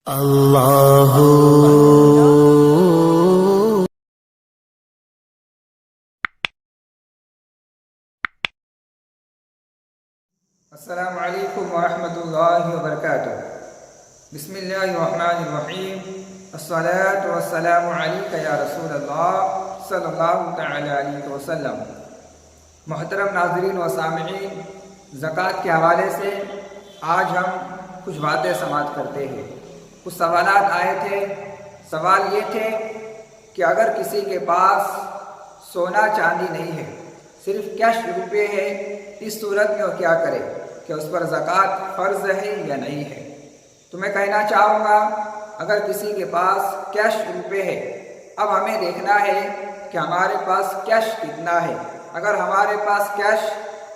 اللہ السلام علیکم ورحمۃ اللہ وبرکاتہ۔ بسم اللہ الرحمن الرحیم۔ الصلاۃ والسلام علیک یا رسول اللہ صلی اللہ تعالی علیہ وسلم۔ محترم ناظرین و سامعین، زکوٰۃ کے حوالے سے آج ہم کچھ باتیں سماعت کرتے ہیں۔ کچھ سوالات آئے تھے۔ سوال یہ تھے کہ اگر کسی کے پاس سونا چاندی نہیں ہے، صرف کیش روپے ہے، اس صورت میں وہ کیا کرے، کہ اس پر زکوٰۃ فرض ہے یا نہیں ہے؟ تو میں کہنا چاہوں گا، اگر کسی کے پاس کیش روپے ہے، اب ہمیں دیکھنا ہے کہ ہمارے پاس کیش کتنا ہے۔ اگر ہمارے پاس کیش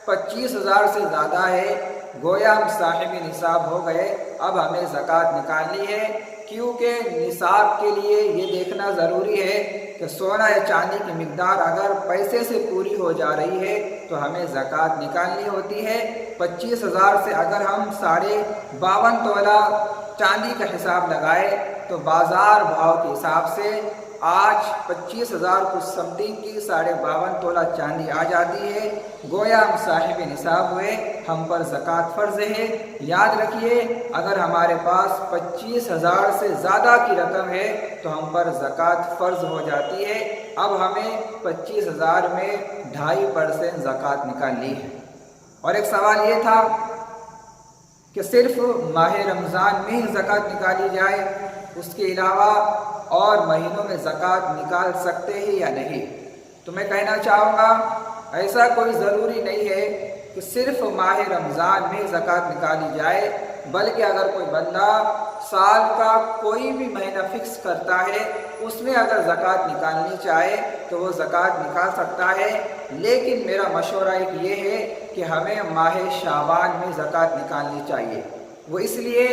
25,000 سے زیادہ ہے، گویا ہم صاحب نصاب ہو گئے۔ اب ہمیں زکوٰۃ نکالنی ہے، کیونکہ نصاب کے لیے یہ دیکھنا ضروری ہے کہ سونا یا چاندی کی مقدار اگر پیسے سے پوری ہو جا رہی ہے تو ہمیں زکوٰۃ نکالنی ہوتی ہے۔ 25,000 سے اگر ہم 52.5 تولہ چاندی کا حساب لگائے تو بازار بھاؤ کے حساب سے آج 25,000 کچھ سمتنگ کی 52.5 تولہ چاندی آ جاتی ہے۔ گویا ہم صاحب نصاب ہوئے، ہم پر زکوٰۃ فرض ہے۔ یاد رکھیے، اگر ہمارے پاس 25,000 سے زیادہ کی رقم ہے تو ہم پر زکوٰۃ فرض ہو جاتی ہے۔ اب ہمیں 25,000 میں 2.5% زکوٰۃ نکالنی ہے۔ اور ایک سوال یہ تھا کہ صرف ماہ رمضان میں ہی زکوٰۃ نکالی جائے، اس کے علاوہ اور مہینوں میں زکوٰۃ نکال سکتے ہیں یا نہیں؟ تو میں کہنا چاہوں گا، ایسا کوئی ضروری نہیں ہے کہ صرف ماہ رمضان میں زکوٰۃ نکالی جائے، بلکہ اگر کوئی بندہ سال کا کوئی بھی مہینہ فکس کرتا ہے، اس میں اگر زکوٰۃ نکالنی چاہے تو وہ زکوٰۃ نکال سکتا ہے۔ لیکن میرا مشورہ ایک یہ ہے کہ ہمیں ماہ شعبان میں زکوٰۃ نکالنی چاہیے۔ وہ اس لیے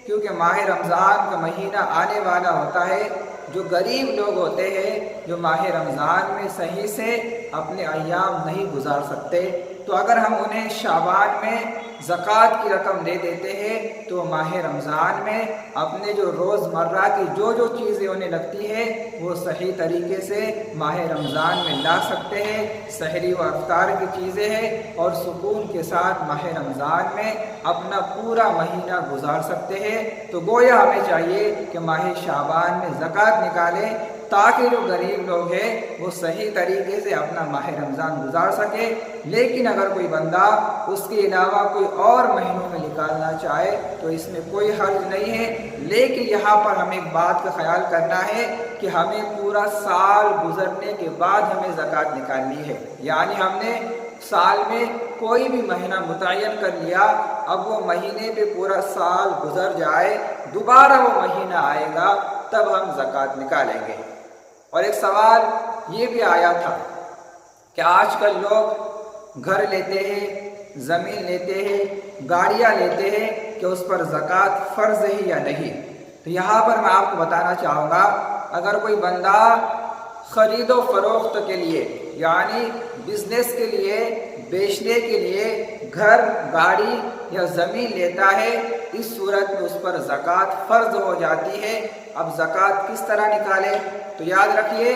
کیونکہ ماہ رمضان کا مہینہ آنے والا ہوتا ہے۔ جو غریب لوگ ہوتے ہیں، جو ماہ رمضان میں صحیح سے اپنے ایام نہیں گزار سکتے، تو اگر ہم انہیں شعبان میں زکوٰۃ کی رقم دے دیتے ہیں تو ماہ رمضان میں اپنے جو روزمرہ کی جو چیزیں انہیں لگتی ہے وہ صحیح طریقے سے ماہ رمضان میں لا سکتے ہیں۔ سحری و افطار کی چیزیں ہیں اور سکون کے ساتھ ماہ رمضان میں اپنا پورا مہینہ گزار سکتے ہیں۔ تو گویا ہمیں چاہیے کہ ماہ شعبان میں زکوٰۃ نکالیں تاکہ جو غریب لوگ ہیں وہ صحیح طریقے سے اپنا ماہ رمضان گزار سکے۔ لیکن اگر کوئی بندہ اس کے علاوہ کوئی اور مہینوں میں نکالنا چاہے تو اس میں کوئی حرج نہیں ہے۔ لیکن یہاں پر ہمیں ایک بات کا خیال کرنا ہے کہ ہمیں پورا سال گزرنے کے بعد ہمیں زکوٰۃ نکالنی ہے۔ یعنی ہم نے سال میں کوئی بھی مہینہ متعین کر لیا، اب وہ مہینے پہ پورا سال گزر جائے، دوبارہ وہ مہینہ آئے گا تب ہم زکوٰۃ نکالیں گے۔ اور ایک سوال یہ بھی آیا تھا کہ آج کل لوگ گھر لیتے ہیں، زمین لیتے ہیں، گاڑیاں لیتے ہیں، کہ اس پر زکوٰۃ فرض ہے یا نہیں؟ تو یہاں پر میں آپ کو بتانا چاہوں گا، اگر کوئی بندہ خرید و فروخت کے لیے یعنی بزنس کے لیے، بیچنے کے لیے گھر، گاڑی یا زمین لیتا ہے، اس صورت میں اس پر زکوٰۃ فرض ہو جاتی ہے۔ اب زکوٰۃ کس طرح نکالے؟ تو یاد رکھیے،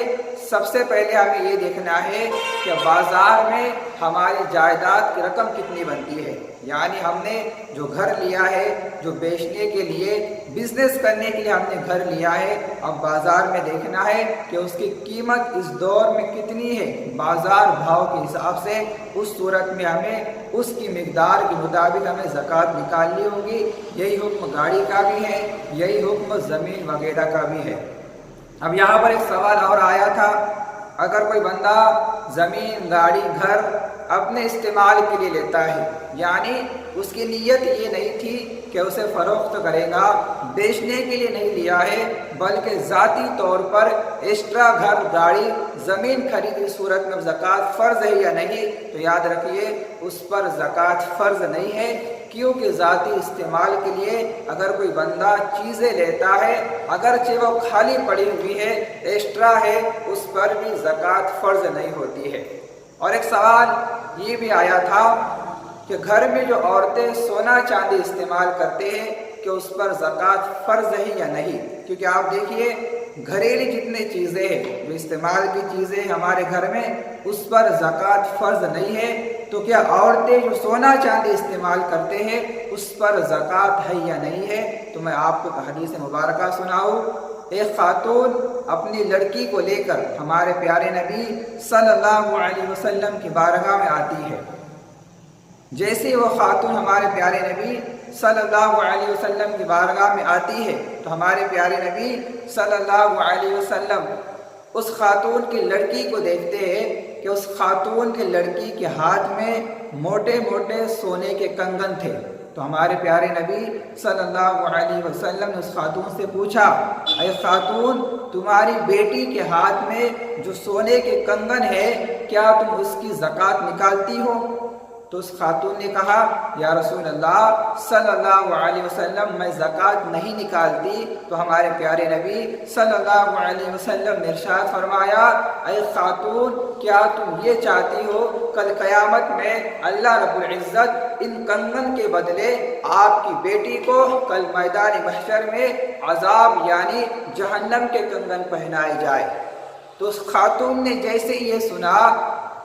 سب سے پہلے ہمیں یہ دیکھنا ہے کہ بازار میں ہماری جائیداد کی رقم کتنی بنتی ہے۔ یعنی ہم نے جو گھر لیا ہے، جو بیچنے کے لیے، بزنس کرنے کے لیے ہم نے گھر لیا ہے، اب بازار میں دیکھنا ہے کہ اس کی قیمت اس دور میں کتنی ہے بازار بھاؤ کے حساب سے۔ اس صورت میں ہمیں اس کی مقدار کے مطابق ہمیں زکوٰۃ نکالنی ہوگی۔ یہی حکم گاڑی کا بھی ہے، یہی حکم زمین وغیرہ کا بھی ہے۔ اب یہاں پر ایک سوال اور آیا تھا، اگر کوئی بندہ زمین، گاڑی، گھر اپنے استعمال کے لیے لیتا ہے، یعنی اس کی نیت یہ نہیں تھی کہ اسے فروخت کرے گا، بیچنے کے لیے نہیں لیا ہے، بلکہ ذاتی طور پر ایکسٹرا گھر، گاڑی، زمین خریدی، صورت میں زکوٰۃ فرض ہے یا نہیں؟ تو یاد رکھیے، اس پر زکوٰۃ فرض نہیں ہے، کیونکہ ذاتی استعمال کے لیے اگر کوئی بندہ چیزیں لیتا ہے، اگرچہ وہ خالی پڑی ہوئی ہے، ایکسٹرا ہے، اس پر بھی زکوٰۃ فرض نہیں ہوتی ہے۔ اور ایک سوال یہ بھی آیا تھا کہ گھر میں جو عورتیں سونا چاندی استعمال کرتے ہیں، کہ اس پر زکوٰۃ فرض ہے یا نہیں، کیونکہ آپ دیکھیے گھریلو جتنے چیزیں ہیں، جو استعمال کی چیزیں ہمارے گھر میں، اس پر زکوٰۃ فرض نہیں ہے، تو کیا عورتیں جو سونا چاندی استعمال کرتے ہیں اس پر زکوٰۃ ہے یا نہیں ہے؟ تو میں آپ کو حدیث مبارکہ سناؤں۔ ایک خاتون اپنی لڑکی کو لے کر ہمارے پیارے نبی صلی اللہ علیہ وسلم کی بارگاہ میں آتی ہے۔ جیسے وہ خاتون ہمارے پیارے نبی صلی اللہ علیہ وسلم کی بارگاہ میں آتی ہے تو ہمارے پیارے نبی صلی اللہ علیہ وسلم اس خاتون کی لڑکی کو دیکھتے ہیں کہ اس خاتون کی لڑکی کے ہاتھ میں موٹے موٹے سونے کے کنگن تھے، تو ہمارے پیارے نبی صلی اللہ علیہ وسلم نے اس خاتون سے پوچھا، اے خاتون، تمہاری بیٹی کے ہاتھ میں جو سونے کے کنگن ہے کیا تم اس کی زکوٰۃ نکالتی ہو؟ تو اس خاتون نے کہا، یا رسول اللہ صلی اللہ علیہ وسلم، میں زکوٰۃ نہیں نکالتی۔ تو ہمارے پیارے نبی صلی اللہ علیہ وسلم نے ارشاد فرمایا، اے خاتون، کیا تم یہ چاہتی ہو کل قیامت میں اللہ رب العزت ان کنگن کے بدلے آپ کی بیٹی کو کل میدان محشر میں عذاب یعنی جہنم کے کنگن پہنائے جائے؟ تو اس خاتون نے جیسے یہ سنا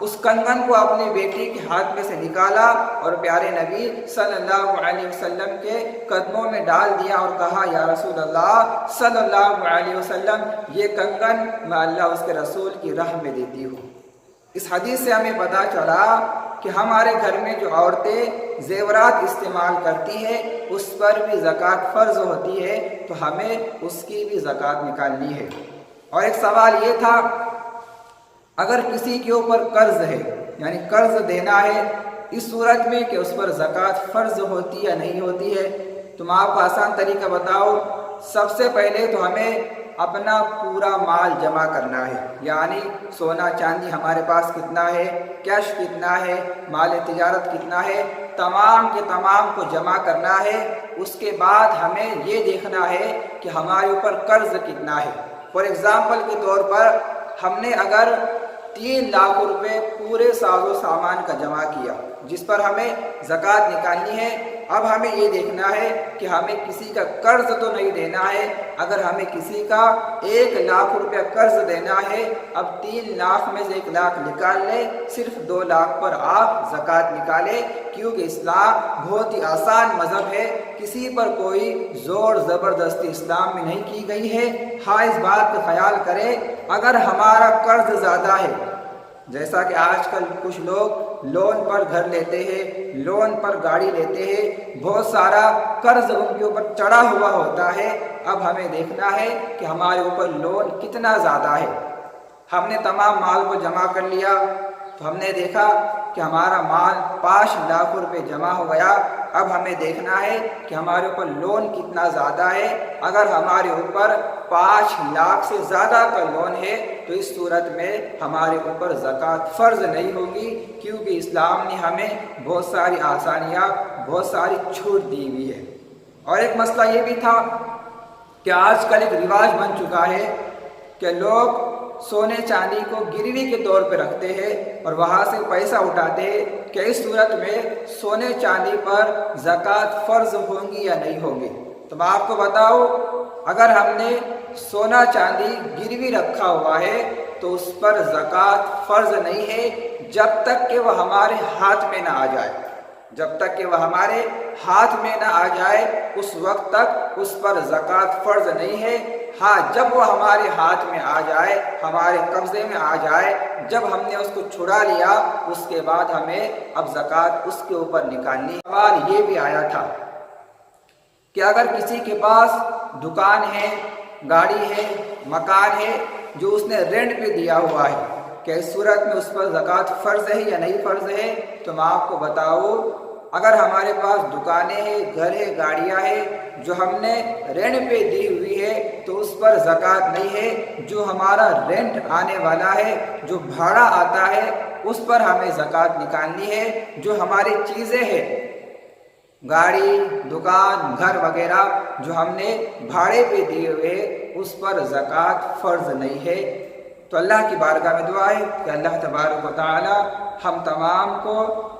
اس کنگن کو اپنی بیٹی کے ہاتھ میں سے نکالا اور پیارے نبی صلی اللہ علیہ وسلم کے قدموں میں ڈال دیا اور کہا، یا رسول اللہ صلی اللہ علیہ وسلم، یہ کنگن میں اللہ اس کے رسول کی راہ میں دیتی ہوں۔ اس حدیث سے ہمیں پتہ چلا کہ ہمارے گھر میں جو عورتیں زیورات استعمال کرتی ہیں اس پر بھی زکوٰۃ فرض ہوتی ہے، تو ہمیں اس کی بھی زکوٰۃ نکالنی ہے۔ اور ایک سوال یہ تھا، اگر کسی کے اوپر قرض ہے، یعنی قرض دینا ہے، اس صورت میں کہ اس پر زکوٰۃ فرض ہوتی یا نہیں ہوتی ہے، تو میں آپ کو آسان طریقہ بتاؤں۔ سب سے پہلے تو ہمیں اپنا پورا مال جمع کرنا ہے، یعنی سونا چاندی ہمارے پاس کتنا ہے، کیش کتنا ہے، مال تجارت کتنا ہے، تمام کے تمام کو جمع کرنا ہے۔ اس کے بعد ہمیں یہ دیکھنا ہے کہ ہمارے اوپر قرض کتنا ہے۔ فار ایگزامپل کے طور پر ہم نے اگر 3 لاکھ روپے پورے ساز و سامان کا جمع کیا جس پر ہمیں زکوٰۃ نکالنی ہے، اب ہمیں یہ دیکھنا ہے کہ ہمیں کسی کا قرض تو نہیں دینا ہے۔ اگر ہمیں کسی کا 1 لاکھ روپیہ قرض دینا ہے، اب 3 لاکھ میں سے 1 لاکھ نکال لیں، صرف 2 لاکھ پر آپ زکوٰۃ نکالیں، کیونکہ اسلام بہت ہی آسان مذہب ہے، کسی پر کوئی زور زبردستی اسلام میں نہیں کی گئی ہے۔ ہاں، اس بات کا خیال کریں، اگر ہمارا قرض زیادہ ہے، جیسا کہ آج کل کچھ لوگ لون پر گھر لیتے ہیں، لون پر گاڑی لیتے ہیں، بہت سارا قرض ان کے اوپر چڑھا ہوا ہوتا ہے، اب ہمیں دیکھنا ہے کہ ہمارے اوپر لون کتنا زیادہ ہے۔ ہم نے تمام مال کو جمع کر لیا تو ہم نے دیکھا کہ ہمارا مال 5 لاکھ روپے جمع ہو گیا۔ اب ہمیں دیکھنا ہے کہ ہمارے اوپر لون کتنا زیادہ ہے۔ اگر ہمارے اوپر 5 لاکھ سے زیادہ کا لون ہے تو اس صورت میں ہمارے اوپر زکوٰۃ فرض نہیں ہوگی، کیونکہ اسلام نے ہمیں بہت ساری آسانیاں، بہت ساری چھوٹ دی ہوئی ہے۔ اور ایک مسئلہ یہ بھی تھا کہ آج کل ایک رواج بن چکا ہے کہ لوگ سونے چاندی کو گروی کے طور پہ رکھتے ہیں اور وہاں سے پیسہ اٹھاتے ہیں، کہ اس صورت میں سونے چاندی پر زکوٰۃ فرض ہوں گی یا نہیں ہوگی۔ تو میں آپ کو بتاؤں، اگر ہم نے سونا چاندی گروی رکھا ہوا ہے تو اس پر زکوٰۃ فرض نہیں ہے جب تک کہ وہ ہمارے ہاتھ میں نہ آ جائے۔ جب تک کہ وہ ہمارے ہاتھ میں نہ آ جائے اس وقت تک اس پر زکوٰۃ فرض نہیں ہے۔ ہاں، جب وہ ہمارے ہاتھ میں آ جائے، ہمارے قبضے میں آ جائے، جب ہم نے اس کو چھڑا لیا، اس کے بعد ہمیں اب زکوٰۃ اس کے اوپر نکالنی۔ سوال یہ بھی آیا تھا کہ اگر کسی کے پاس دکان ہے، گاڑی ہے، مکان ہے جو اس نے رینٹ پہ دیا ہوا ہے، کہ اس صورت میں اس پر زکوٰۃ فرض ہے یا نہیں فرض ہے؟ تو میں آپ کو بتاؤں، اگر ہمارے پاس دکانیں ہیں، گھر ہے، گاڑیاں ہیں جو ہم نے رینٹ پہ دی ہوئی ہے تو اس پر زکوٰۃ نہیں ہے۔ جو ہمارا رینٹ آنے والا ہے، جو بھاڑا آتا ہے، اس پر ہمیں زکوٰۃ نکالنی ہے۔ جو ہماری چیزیں ہیں، گاڑی، دکان، گھر وغیرہ جو ہم نے بھاڑے پہ دیے ہوئے، اس پر زکوٰۃ فرض نہیں ہے۔ تو اللہ کی بارگاہ میں دعا ہے کہ اللہ تبارک و تعالی ہم تمام کو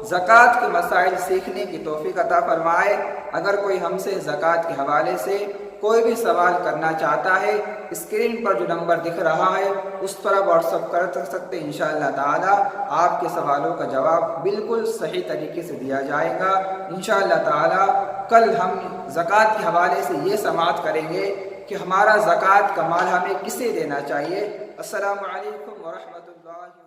زکوٰۃ کے مسائل سیکھنے کی توفیق عطا فرمائے۔ اگر کوئی ہم سے زکوٰۃ کے حوالے سے کوئی بھی سوال کرنا چاہتا ہے، اسکرین پر جو نمبر دکھ رہا ہے اس پر آپ واٹس ایپ کر سکتے ہیں۔ انشاءاللہ تعالی آپ کے سوالوں کا جواب بالکل صحیح طریقے سے دیا جائے گا۔ انشاءاللہ تعالی کل ہم زکوٰۃ کے حوالے سے یہ سماعت کریں گے کہ ہمارا زکوٰۃ کا مال ہمیں کسے دینا چاہیے۔ السلام علیکم ورحمۃ اللہ۔